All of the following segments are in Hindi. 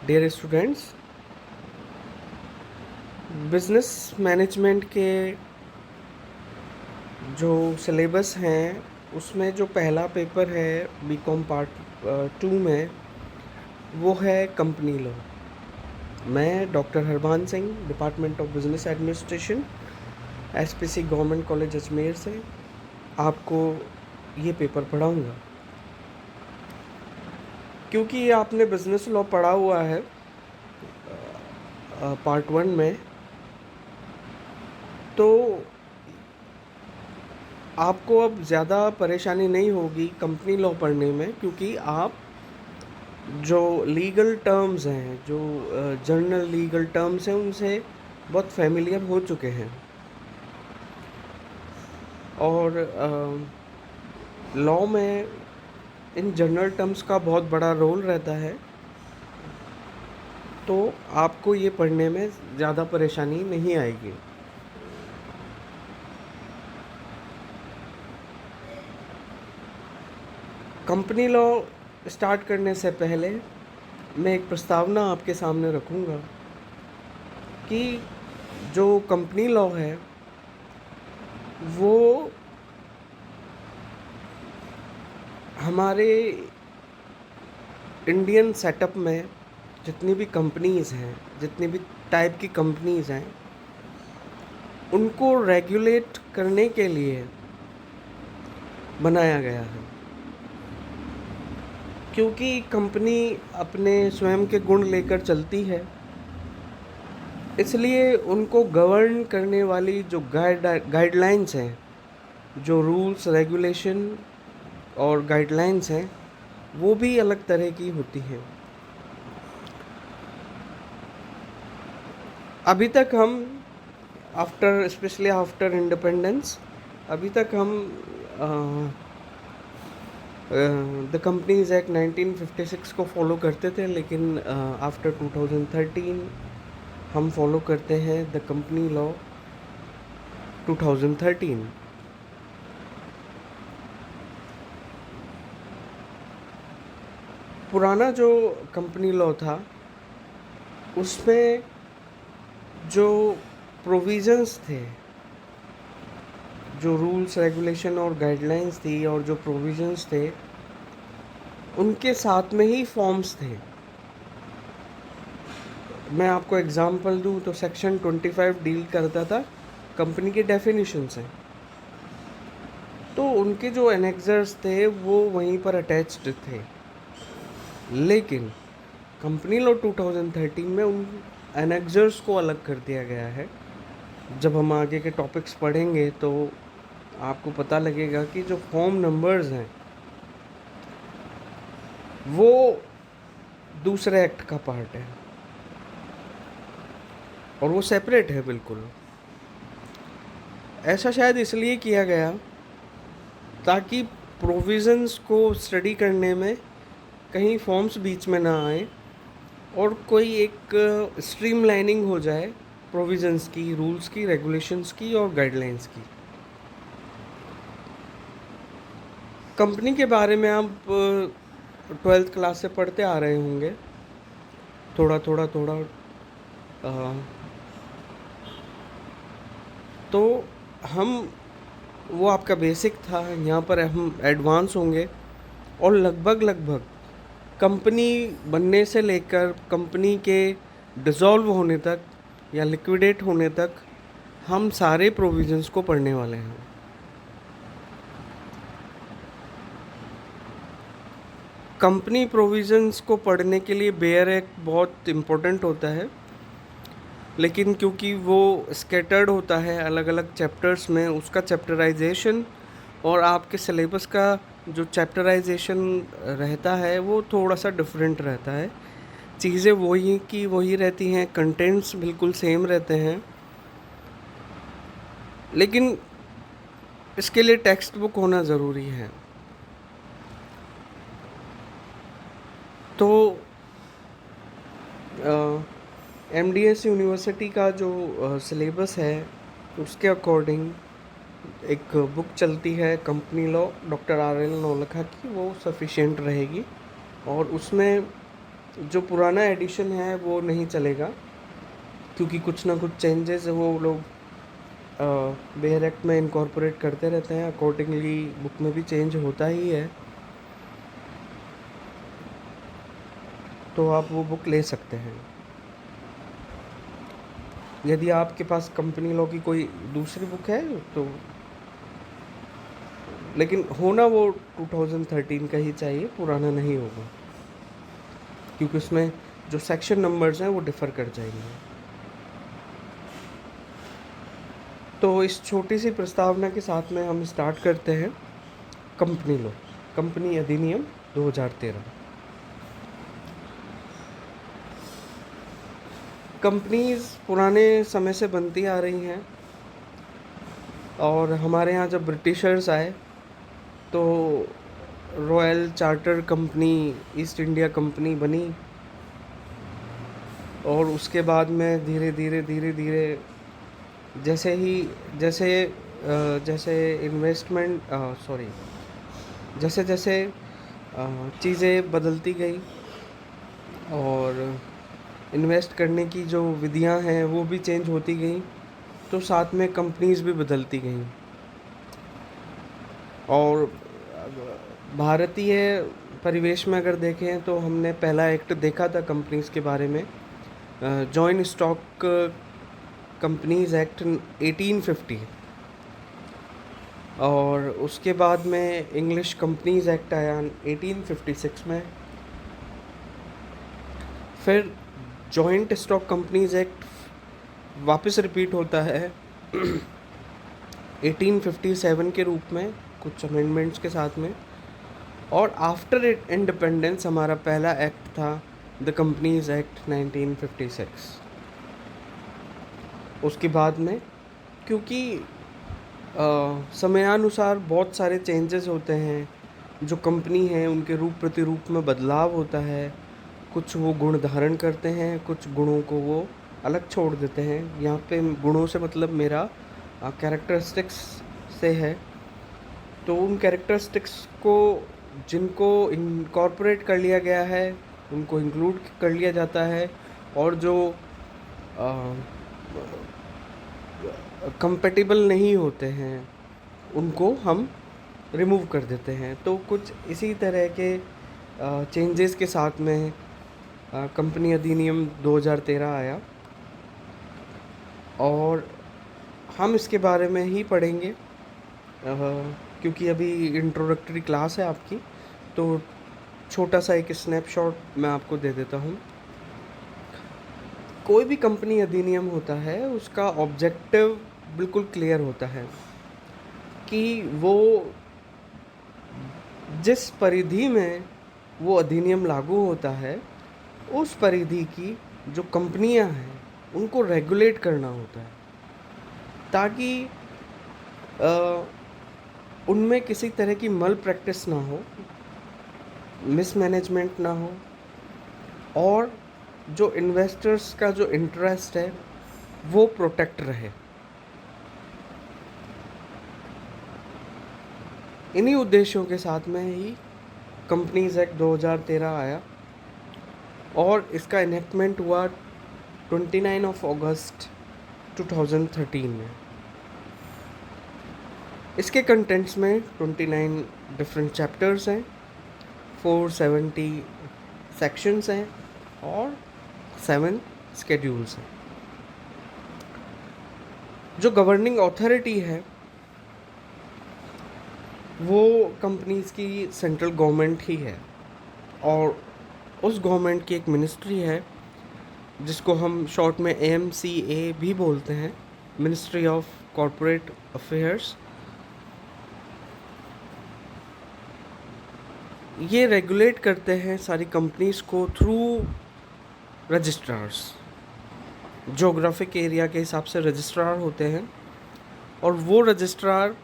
डियर स्टूडेंट्स, बिजनेस मैनेजमेंट के जो सिलेबस हैं उसमें जो पहला पेपर है बीकॉम पार्ट 2 में, वो है कंपनी लॉ। मैं doctor Harman Singh, department of business administration, SPC government college Ajmer से आपको ये पेपर पढ़ाऊँगा। क्योंकि आपने बिजनेस लॉ पढ़ा हुआ है पार्ट 1 में, तो आपको अब ज़्यादा परेशानी नहीं होगी कंपनी लॉ पढ़ने में, क्योंकि आप जो लीगल टर्म्स हैं, जो जनरल लीगल टर्म्स हैं, उनसे बहुत फेमिलियर हो चुके हैं। और लॉ में इन जनरल टर्म्स का बहुत बड़ा रोल रहता है, तो आपको ये पढ़ने में ज़्यादा परेशानी नहीं आएगी। कंपनी लॉ स्टार्ट करने से पहले मैं एक प्रस्तावना आपके सामने रखूँगा कि जो कंपनी लॉ है वो हमारे इंडियन सेटअप में जितनी भी कंपनीज़ हैं, जितनी भी टाइप की कंपनीज़ हैं, उनको रेगुलेट करने के लिए बनाया गया है। क्योंकि कंपनी अपने स्वयं के गुण लेकर चलती है, इसलिए उनको गवर्न करने वाली जो गाइडलाइंस हैं, जो रूल्स रेगुलेशन और गाइडलाइंस हैं, वो भी अलग तरह की होती हैं। अभी तक हम स्पेशली आफ्टर इंडिपेंडेंस, अभी तक हम द कंपनीज एक्ट 1956 को फॉलो करते थे, लेकिन आफ्टर 2013 हम फॉलो करते हैं द कंपनी लॉ 2013। पुराना जो कंपनी लॉ था उसमें जो प्रोविज़न्स थे, जो रूल्स रेगुलेशन और गाइडलाइंस थी और जो प्रोविज़न्स थे, उनके साथ में ही फॉर्म्स थे। मैं आपको एग्जांपल दूं तो सेक्शन 25 डील करता था कंपनी के डेफिनेशन से, तो उनके जो एनेक्सर्स थे वो वहीं पर अटैच्ड थे। लेकिन कंपनी लॉ 2013 में उन एनेक्सर्स को अलग कर दिया गया है। जब हम आगे के टॉपिक्स पढ़ेंगे तो आपको पता लगेगा कि जो फॉर्म नंबर्स हैं वो दूसरे एक्ट का पार्ट है और वो सेपरेट है बिल्कुल। ऐसा शायद इसलिए किया गया ताकि प्रोविज़न्स को स्टडी करने में कहीं फॉर्म्स बीच में ना आए और कोई एक स्ट्रीमलाइनिंग हो जाए प्रोविज़न्स की, रूल्स की, रेगुलेशंस की और गाइडलाइंस की। कंपनी के बारे में आप 12th क्लास से पढ़ते आ रहे होंगे, थोड़ा थोड़ा थोड़ा। तो हम वो आपका बेसिक था, यहाँ पर हम एडवांस होंगे और लगभग कंपनी बनने से लेकर कंपनी के डिसॉल्व होने तक या लिक्विडेट होने तक हम सारे प्रोविज़न्स को पढ़ने वाले हैं। कंपनी प्रोविज़न्स को पढ़ने के लिए बेयर एक्ट बहुत इम्पोर्टेंट होता है, लेकिन क्योंकि वो स्कैटर्ड होता है अलग अलग चैप्टर्स में, उसका चैप्टराइजेशन और आपके सिलेबस का जो चैप्टराइजेशन रहता है वो थोड़ा सा डिफरेंट रहता है। चीज़ें वही की वही रहती हैं, कंटेंट्स बिल्कुल सेम रहते हैं, लेकिन इसके लिए टेक्स्ट बुक होना ज़रूरी है। तो एमडीएस यूनिवर्सिटी का जो सिलेबस है उसके अकॉर्डिंग एक बुक चलती है company law doctor R L Naulakha की, वो सफिशिएंट रहेगी। और उसमें जो पुराना एडिशन है वो नहीं चलेगा, क्योंकि कुछ ना कुछ चेंजेस वो लोग बेयर एक्ट में इनकॉर्पोरेट करते रहते हैं। अकॉर्डिंगली बुक में भी चेंज होता ही है, तो आप वो बुक ले सकते हैं। यदि आपके पास कंपनी लॉ की कोई दूसरी बुक है तो, लेकिन होना वो 2013 का ही चाहिए, पुराना नहीं होगा, क्योंकि उसमें जो सेक्शन नंबर्स हैं वो डिफ़र कर जाएंगे। तो इस छोटी सी प्रस्तावना के साथ में हम स्टार्ट करते हैं कंपनी लॉ, कंपनी अधिनियम 2013। कंपनीज पुराने समय से बनती आ रही हैं, और हमारे यहाँ जब ब्रिटिशर्स आए तो royal charter company, east India company बनी, और उसके बाद में धीरे धीरे धीरे धीरे जैसे ही जैसे जैसे इन्वेस्टमेंट सॉरी जैसे जैसे चीज़ें बदलती गई और इन्वेस्ट करने की जो विधियां हैं वो भी चेंज होती गई, तो साथ में कंपनीज भी बदलती गई। और भारतीय परिवेश में अगर देखें तो हमने पहला एक्ट देखा था कंपनीज के बारे में, जॉइंट स्टॉक कंपनीज एक्ट 1850, और उसके बाद में इंग्लिश कंपनीज एक्ट आया 1856 में। फिर जॉइंट स्टॉक कंपनीज एक्ट वापस रिपीट होता है 1857 के रूप में, कुछ अमेंडमेंट्स के साथ में। और आफ्टर इंडिपेंडेंस हमारा पहला एक्ट था द कंपनीज एक्ट 1956। उसके बाद में, क्योंकि समयानुसार बहुत सारे चेंजेस होते हैं, जो कंपनी है उनके रूप प्रतिरूप में बदलाव होता है, कुछ वो गुण धारण करते हैं, कुछ गुणों को वो अलग छोड़ देते हैं। यहाँ पे गुणों से मतलब मेरा कैरेक्टरिस्टिक्स से है। तो उन कैरेक्टरिस्टिक्स को जिनको इनकॉर्पोरेट कर लिया गया है उनको इंक्लूड कर लिया जाता है, और जो कंपेटिबल नहीं होते हैं उनको हम रिमूव कर देते हैं। तो कुछ इसी तरह के चेंजेस के साथ में कंपनी अधिनियम 2013 आया, और हम इसके बारे में ही पढ़ेंगे, क्योंकि अभी इंट्रोडक्टरी क्लास है आपकी, तो छोटा सा एक स्नैपशॉट मैं आपको दे देता हूँ। कोई भी कंपनी अधिनियम होता है उसका ऑब्जेक्टिव बिल्कुल क्लियर होता है कि वो जिस परिधि में वो अधिनियम लागू होता है उस परिधि की जो कंपनियां हैं उनको रेगुलेट करना होता है, ताकि उनमें किसी तरह की मल प्रैक्टिस ना हो, मिसमैनेजमेंट ना हो, और जो इन्वेस्टर्स का जो इंटरेस्ट है वो प्रोटेक्ट रहे। इन्हीं उद्देश्यों के साथ में ही कंपनीज एक्ट 2013 आया, और इसका इनेक्टमेंट हुआ 29 अगस्त 2013 में। इसके कंटेंट्स में 29 डिफरेंट चैप्टर्स हैं, 470 सेक्शंस हैं, और 7 स्केड्यूल्स हैं। जो गवर्निंग अथॉरिटी है वो कंपनीज की सेंट्रल गवर्नमेंट ही है, और उस गवर्नमेंट की एक मिनिस्ट्री है जिसको हम शॉर्ट में AMCA भी बोलते हैं, मिनिस्ट्री ऑफ कॉरपोरेट अफेयर्स। ये रेगुलेट करते हैं सारी कंपनीज को थ्रू रजिस्ट्रार्स, जोग्राफिक एरिया के हिसाब से रजिस्ट्रार होते हैं, और वो रजिस्ट्रार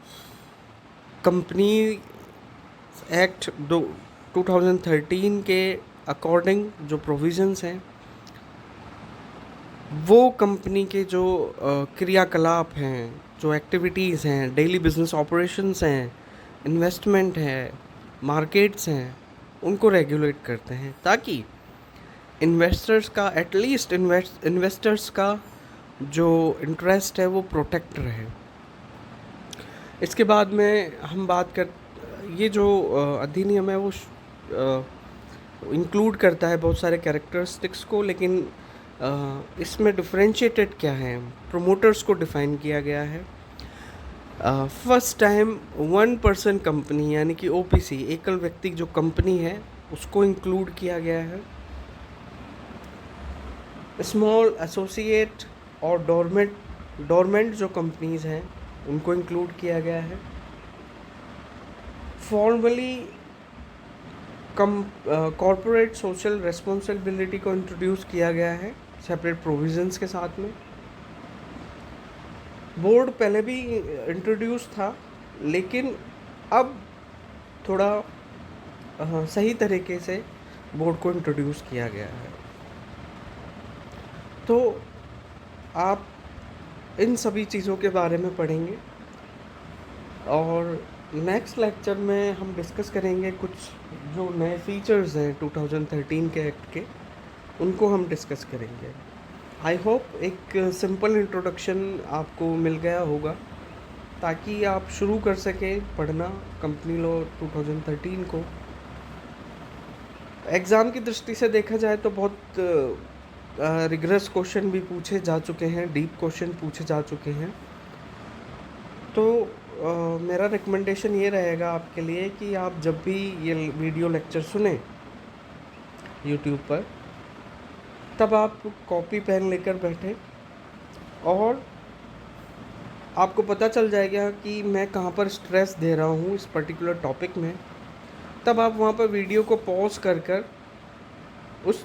कंपनी एक्ट 2013 के अकॉर्डिंग जो प्रोविज़न्स हैं वो कंपनी के जो क्रियाकलाप हैं, जो एक्टिविटीज़ हैं, डेली बिजनेस ऑपरेशंस हैं, इन्वेस्टमेंट है, मार्केट्स हैं, उनको रेगुलेट करते हैं, ताकि इन्वेस्टर्स का एटलीस्ट इन्वेस्टर्स का जो इंटरेस्ट है वो प्रोटेक्ट रहे। इसके बाद में हम बात कर, ये जो अधिनियम है वो इंक्लूड करता है बहुत सारे कैरेक्टरिस्टिक्स को, लेकिन इसमें डिफरेंशिएटेड क्या है, प्रोमोटर्स को डिफाइन किया गया है। फर्स्ट टाइम 1 पर्सन कंपनी यानी कि ओपीसी, एकल व्यक्ति जो कंपनी है उसको इंक्लूड किया गया है। स्मॉल एसोसिएट और डोरमेंट जो कंपनीज हैं उनको इंक्लूड किया गया है। फॉर्मली कॉरपोरेट सोशल रेस्पॉन्सिबिलिटी को इंट्रोड्यूस किया गया है सेपरेट प्रोविजंस के साथ में। बोर्ड पहले भी इंट्रोड्यूस था, लेकिन अब थोड़ा सही तरीके से बोर्ड को इंट्रोड्यूस किया गया है। तो आप इन सभी चीज़ों के बारे में पढ़ेंगे और नेक्स्ट लेक्चर में हम डिस्कस करेंगे कुछ जो नए फीचर्स हैं 2013 के एक्ट के, उनको हम डिस्कस करेंगे। आई होप एक सिंपल इंट्रोडक्शन आपको मिल गया होगा ताकि आप शुरू कर सकें पढ़ना कंपनी लॉ 2013 को। एग्ज़ाम की दृष्टि से देखा जाए तो बहुत रिगरस क्वेश्चन भी पूछे जा चुके हैं, डीप क्वेश्चन पूछे जा चुके हैं। तो मेरा रिकमेंडेशन ये रहेगा आपके लिए कि आप जब भी ये वीडियो लेक्चर सुने यूट्यूब पर, तब आप कॉपी पेन लेकर बैठे और आपको पता चल जाएगा कि मैं कहाँ पर स्ट्रेस दे रहा हूँ इस पर्टिकुलर टॉपिक में। तब आप वहाँ पर वीडियो को पॉज कर उस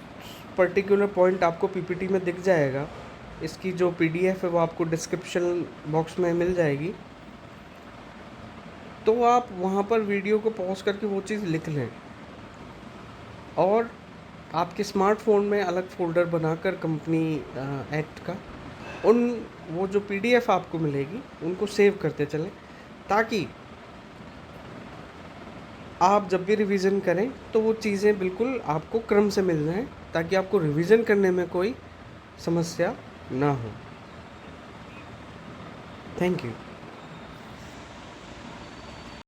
पर्टिकुलर पॉइंट आपको पीपीटी में दिख जाएगा। इसकी जो पीडीएफ है वो आपको डिस्क्रिप्शन बॉक्स में मिल जाएगी। तो आप वहाँ पर वीडियो को पॉज करके वो चीज़ लिख लें और आपके स्मार्टफोन में अलग फ़ोल्डर बनाकर कंपनी एक्ट का वो जो पीडीएफ आपको मिलेगी उनको सेव करते चलें, ताकि आप जब भी रिवीजन करें तो वो चीज़ें बिल्कुल आपको क्रम से मिल जाएं, ताकि आपको रिवीजन करने में कोई समस्या ना हो। Thank you.